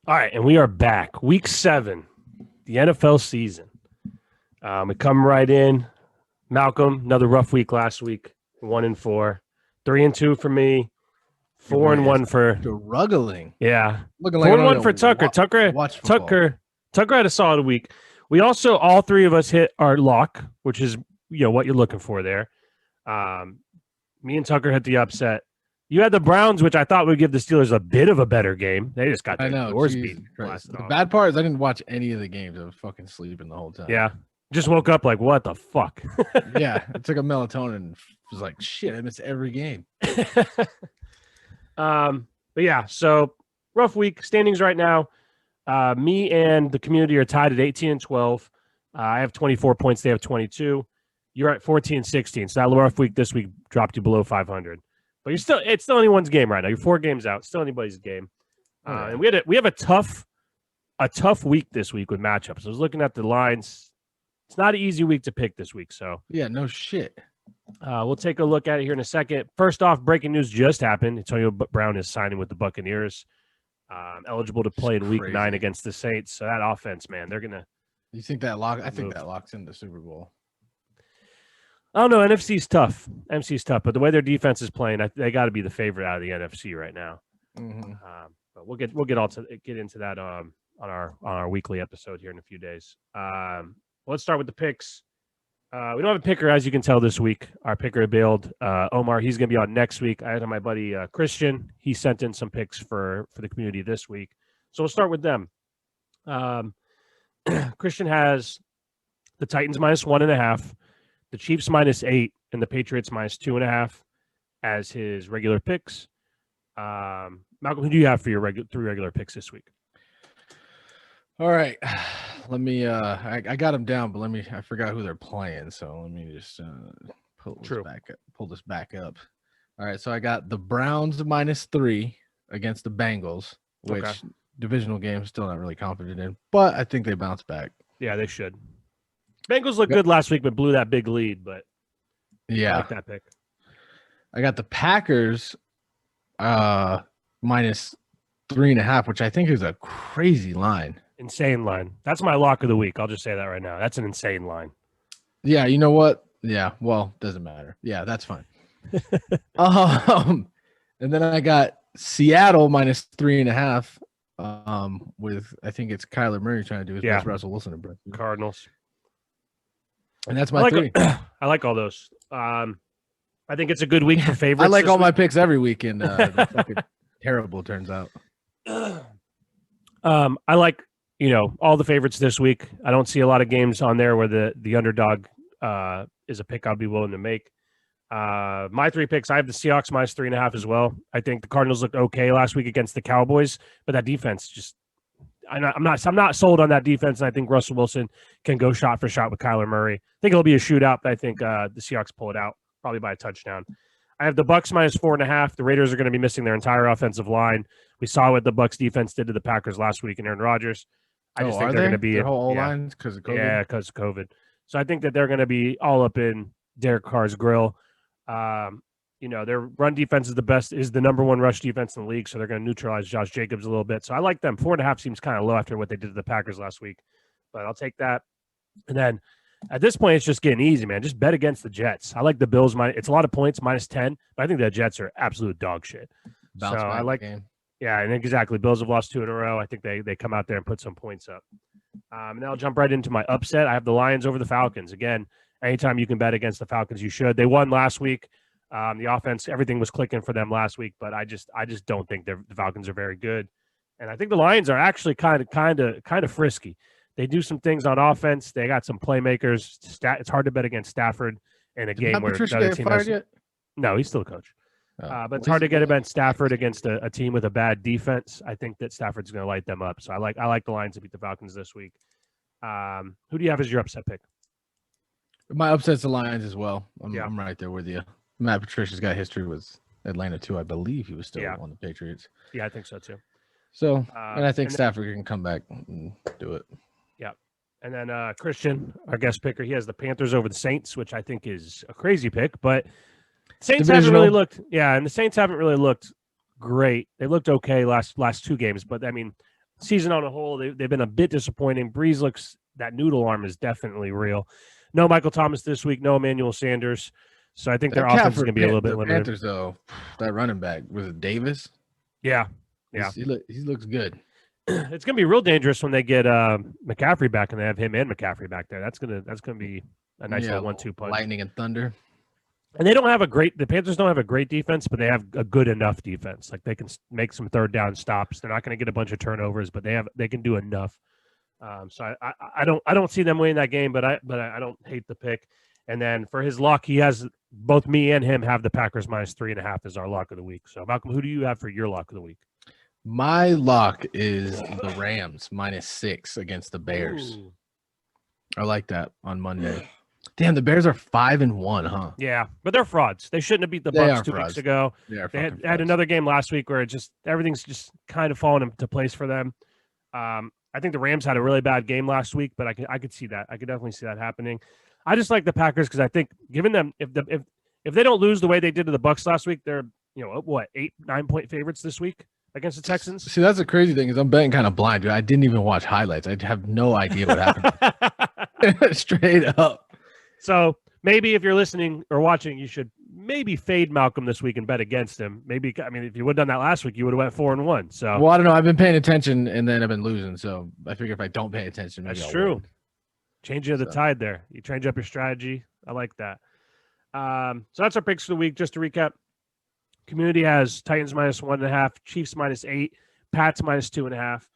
All right, and we are back. Week 7, the NFL season. We come right in. Malcolm, another rough week last week. 1-4, 3-2 for me. Your boy 4-1 is for struggling. yeah. Looking like I 4-1 don't for even Tucker. watch football. Tucker had a solid week. We also all three of us hit our lock, which is what you're looking for there. Me and Tucker hit the upset. You had the Browns, which I thought would give the Steelers a bit of a better game. They just got their doors beat. The bad part is I didn't watch any of the games. I was fucking sleeping the whole time. Yeah. Just woke up like, what the fuck? Yeah. I took a melatonin and was like, shit, I missed every game. But yeah, so rough week. Standings right now. Me and the community are tied at 18-12. I have 24 points. They have 22. You're at 14-16. So that rough week this week dropped you below 500. But it's still anyone's game right now. You're 4 games out. Still anybody's game. And we have a tough week this week with matchups. I was looking at the lines. It's not an easy week to pick this week. So yeah, no shit. We'll take a look at it here in a second. First off, breaking news just happened. Antonio Brown is signing with the Buccaneers. Eligible to play in Week 9 against the Saints. So that offense, man, they're gonna. You think that lock? I think that locks in the Super Bowl. I don't know. NFC's tough. But the way their defense is playing, they got to be the favorite out of the NFC right now. Mm-hmm. But we'll get into that on our weekly episode here in a few days. Let's start with the picks. We don't have a picker, as you can tell, this week. Our picker bailed. Omar, he's going to be on next week. I had my buddy Christian. He sent in some picks for the community this week. So we'll start with them. Christian has the Titans -1.5, the Chiefs -8, and the Patriots -2.5 as his regular picks. Malcolm, who do you have for your 3 regular picks this week? All right. Let me I got them down, but I forgot who they're playing, so let me just pull this back up. All right, so I got the Browns -3 against the Bengals, which divisional game still not really confident in, but I think they bounce back. Yeah, they should. Bengals looked good last week but blew that big lead, but yeah. I like that pick. I got the Packers -3.5, which I think is a crazy line. Insane line. That's my lock of the week. I'll just say that right now. That's an insane line. Yeah, you know what? Yeah, well, doesn't matter. Yeah, that's fine. And then I got Seattle -3.5. With I think it's Kyler Murray trying to do his best Russell Wilson impression. Cardinals. And that's my 3. I like all those. I think it's a good week for favorites. I like all my picks every week, and fucking terrible turns out. I like all the favorites this week. I don't see a lot of games on there where the underdog is a pick I'll be willing to make. My 3 picks, I have the Seahawks -3.5 as well. I think the Cardinals looked okay last week against the Cowboys, but that defense just I'm not sold on that defense, and I think Russell Wilson can go shot for shot with Kyler Murray. I think it'll be a shootout, but I think the Seahawks pull it out probably by a touchdown. I have the Bucks -4.5. The Raiders are going to be missing their entire offensive line. We saw what the Bucks defense did to the Packers last week and Aaron Rodgers. I just think they're going to be their whole line because of COVID. Yeah, because of COVID. So I think that they're going to be all up in Derek Carr's grill. Their run defense is the number 1 rush defense in the league, so they're going to neutralize Josh Jacobs a little bit. So I like them. 4.5 seems kind of low after what they did to the Packers last week, but I'll take that. And then at this point, it's just getting easy, man. Just bet against the Jets. I like the Bills. It's a lot of points, -10, but I think the Jets are absolute dog shit. Bounce I like game. Yeah, and exactly. Bills have lost 2 in a row. I think they come out there and put some points up. And I'll jump right into my upset. I have the Lions over the Falcons. Again, anytime you can bet against the Falcons, you should. They won last week. The offense, everything was clicking for them last week, but I just don't think the Falcons are very good. And I think the Lions are actually kind of frisky. They do some things on offense. They got some playmakers. It's hard to bet against Stafford in a game where the other team has. Yet? No, he's still a coach. But it's hard to get against Stafford against a team with a bad defense. I think that Stafford's going to light them up. So I like the Lions to beat the Falcons this week. Who do you have as your upset pick? My upset's the Lions as well. I'm right there with you. Matt Patricia's got history with Atlanta too. I believe he was still on the Patriots. Yeah, I think so too. So, and I think Stafford can come back and do it. Yeah. And then Christian, our guest picker, he has the Panthers over the Saints, which I think is a crazy pick, but Saints haven't really looked. Yeah, and the Saints haven't really looked great. They looked okay last 2 games, but I mean, season on a whole, they've been a bit disappointing. Breeze looks, that noodle arm is definitely real. No Michael Thomas this week, no Emmanuel Sanders. So I think their offense is going to be a little bit limited. Panthers, though, that running back, was it Davis? Yeah. He looks good. It's going to be real dangerous when they get McCaffrey back and they have him and McCaffrey back there. That's going to be a nice little 1-2 punch. Lightning and thunder. And they don't have the Panthers don't have a great defense, but they have a good enough defense. Like they can make some third down stops. They're not going to get a bunch of turnovers, but they can do enough. So I don't see them winning that game, but I don't hate the pick. And then for his lock, he has both me and him have the Packers -3.5 as our lock of the week. So Malcolm, who do you have for your lock of the week? My lock is the Rams -6 against the Bears. Ooh. I like that on Monday. Damn, the Bears are 5-1, huh? Yeah, but they're frauds. They shouldn't have beat the Bucs 2 weeks ago. They had another game last week where everything's just kind of falling into place for them. I think the Rams had a really bad game last week, but I could see that. I could definitely see that happening. I just like the Packers because I think giving them if they don't lose the way they did to the Bucs last week, they're 8-9 point favorites this week against the Texans. See, that's the crazy thing is I'm betting kind of blind, dude. I didn't even watch highlights. I have no idea what happened. Straight up. So maybe if you're listening or watching, you should maybe fade Malcolm this week and bet against him. Maybe, I mean, if you would have done that last week, you would have went 4-1. So, well, I don't know. I've been paying attention and then I've been losing. So I figure if I don't pay attention, maybe that's I'll true. win. Changing of the tide there. You change up your strategy. I like that. So that's our picks for the week. Just to recap, community has Titans -1.5, Chiefs -8, Pats -2.5,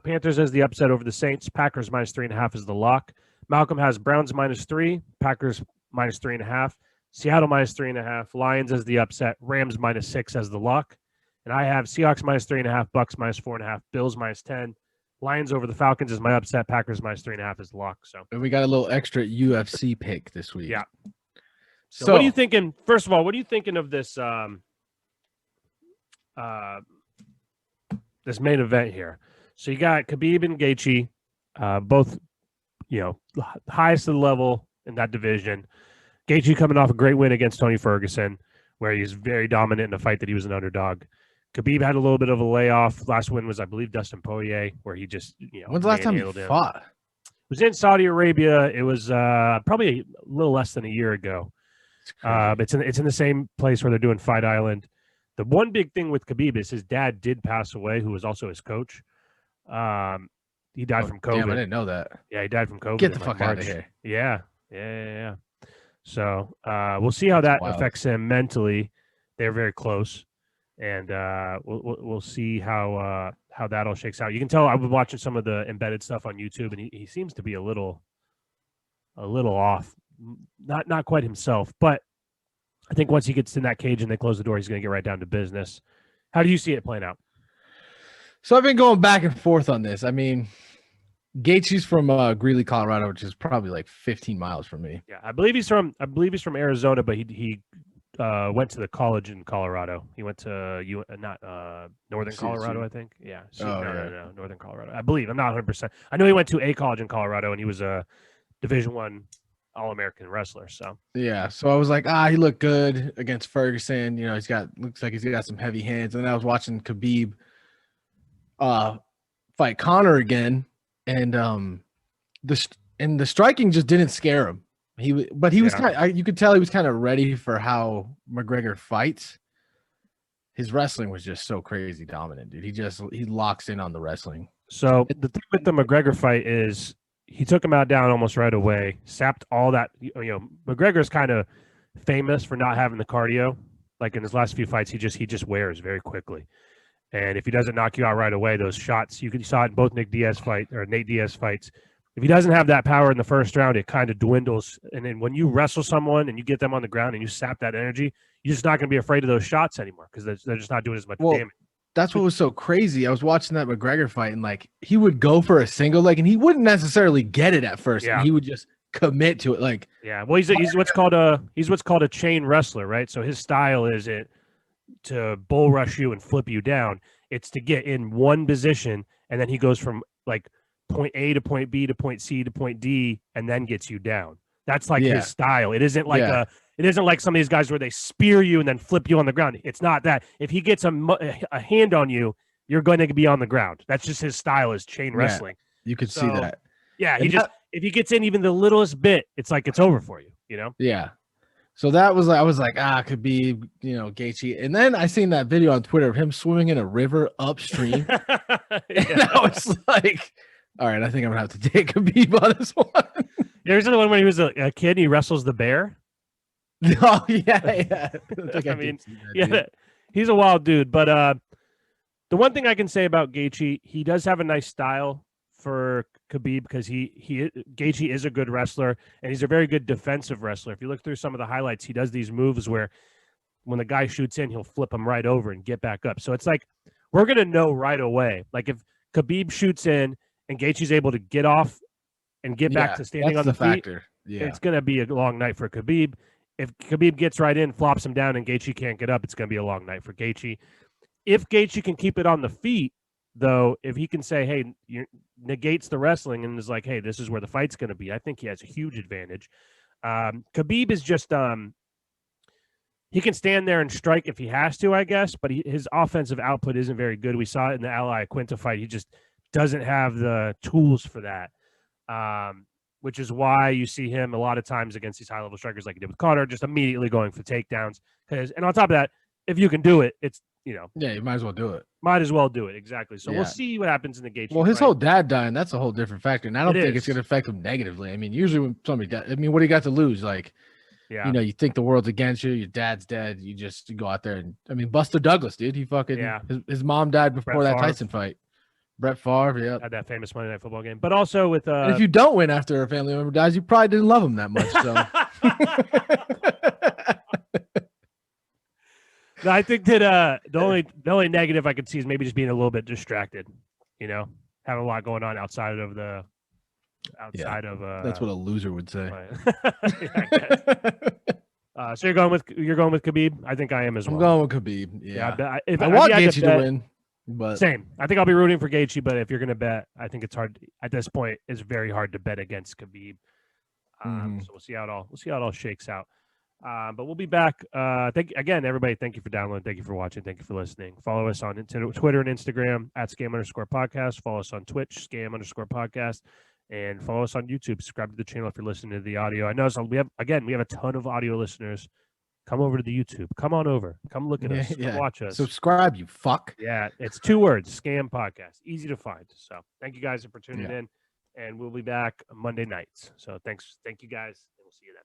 Panthers as the upset over the Saints, Packers -3.5 is the lock. Malcolm has Browns -3, Packers -3.5, Seattle -3.5, Lions as the upset, Rams -6 as the lock. And I have Seahawks -3.5, Bucks -4.5, Bills -10, Lions over the Falcons is my upset, Packers -3.5 is the lock. So and we got a little extra UFC pick this week. Yeah. So what are you thinking? First of all, what are you thinking of this this main event here? So you got Khabib and Gaethje, both highest of the level in that division. Gaethje coming off a great win against Tony Ferguson, where he's very dominant in a fight that he was an underdog. Khabib had a little bit of a layoff. Last win was, I believe, Dustin Poirier, where he just When's the last time he fought? It was in Saudi Arabia. It was probably a little less than a year ago. It's in the same place where they're doing Fight Island. The one big thing with Khabib is his dad did pass away, who was also his coach. He died from COVID. Damn, I didn't know that. Yeah, he died from COVID. Get the fuck out of here. Yeah. So we'll see how that affects him mentally. They're very close, and we'll see how that all shakes out. You can tell I've been watching some of the embedded stuff on YouTube, and he seems to be a little off, not quite himself. But I think once he gets in that cage and they close the door, he's going to get right down to business. How do you see it playing out? So I've been going back and forth on this. I mean, Gaethje's from Greeley, Colorado, which is probably like 15 miles from me. Yeah, I believe he's from Arizona, but he went to the college in Colorado. He went to Northern Colorado, I think. Yeah. No, Northern Colorado. I believe. I'm not 100%. I know he went to a college in Colorado, and he was a Division I All-American wrestler. So yeah. So I was like, he looked good against Ferguson. Looks like he's got some heavy hands. And then I was watching Khabib fight Conor again, and the striking just didn't scare him. He was kind of, you could tell he was kind of ready for how McGregor fights. His wrestling was just so crazy dominant, dude. He locks in on the wrestling. So the thing with the McGregor fight is he took him out down almost right away, sapped all that. McGregor's kind of famous for not having the cardio. Like in his last few fights, he just wears very quickly. And if he doesn't knock you out right away, those shots, you saw it in both Nate Diaz fights. If he doesn't have that power in the first round, it kind of dwindles. And then when you wrestle someone and you get them on the ground and you sap that energy, you're just not going to be afraid of those shots anymore because they're just not doing as much damage. That's what was so crazy. I was watching that McGregor fight, and like he would go for a single leg, and he wouldn't necessarily get it at first. Yeah. And he would just commit to it. Like, yeah, well, he's what's called a chain wrestler, right? So his style is to bull rush you and flip you down. It's to get in one position, and then he goes from like point A to point B to point C to point D, and then gets you down. That's like his style. It isn't like it isn't like some of these guys where they spear you and then flip you on the ground. It's not that. If he gets a hand on you, you're going to be on the ground. That's just his style is chain wrestling. You could see that. Yeah, if he gets in even the littlest bit, it's like it's over for you, you know? Yeah. So that was like, I was like, could be, Gaethje. And then I seen that video on Twitter of him swimming in a river upstream. And I was like, all right, I think I'm gonna have to take Khabib on this one. There's the one when he was a kid, he wrestles the bear. Oh yeah. I mean, he's a wild dude. But the one thing I can say about Gaethje, he does have a nice style for Khabib because Gaethje is a good wrestler and he's a very good defensive wrestler. If you look through some of the highlights, he does these moves where when the guy shoots in, he'll flip him right over and get back up. So it's like we're gonna know right away. Like if Khabib shoots in and Gaethje's able to get off and get back to standing on the feet, it's gonna be a long night for Khabib. If Khabib gets right in, flops him down, and Gaethje can't get up, it's gonna be a long night for Gaethje. If Gaethje can keep it on the feet, though, if he can say, hey, negates the wrestling and is like, hey, this is where the fight's going to be, I think he has a huge advantage. Khabib is just he can stand there and strike if he has to, I guess, but his offensive output isn't very good. We saw it in the Ally Quinta fight. He just doesn't have the tools for that, which is why you see him a lot of times against these high-level strikers like he did with Conor, just immediately going for takedowns. And on top of that, if you can do it, it's, you might as well do it. Might as well do it. Exactly. So we'll see what happens in the Gaethje. Well, his whole dad dying, that's a whole different factor. And I don't think it's going to affect him negatively. I mean, usually when somebody dies, what do you got to lose? Like, you think the world's against you, your dad's dead, you go out there and, Buster Douglas, dude, he fucking, his mom died before that Tyson fight. Brett Favre, had that famous Monday Night Football game. But also with and if you don't win after a family member dies, you probably didn't love him that much. So no, I think that the only negative I could see is maybe just being a little bit distracted, having a lot going on outside of that's what a loser would say. So you're going with Khabib? I think I am as well. I'm going with Khabib. Yeah. I want Gaethje to win, but same. I think I'll be rooting for Gaethje, but if you're going to bet, I think it's hard at this point. It's very hard to bet against Khabib. So we'll see how it all shakes out. But we'll be back. Everybody, thank you for downloading. Thank you for watching. Thank you for listening. Follow us on Twitter and Instagram at @scam_podcast. Follow us on Twitch, scam_podcast. And follow us on YouTube. Subscribe to the channel if you're listening to the audio. I know we have a ton of audio listeners. Come over to the YouTube. Come on over. Come look at us. Come watch us. Subscribe, you fuck. Yeah, it's 2 words, Scam Podcast. Easy to find. So thank you guys for tuning in. And we'll be back Monday nights. So thank you guys, and we'll see you then.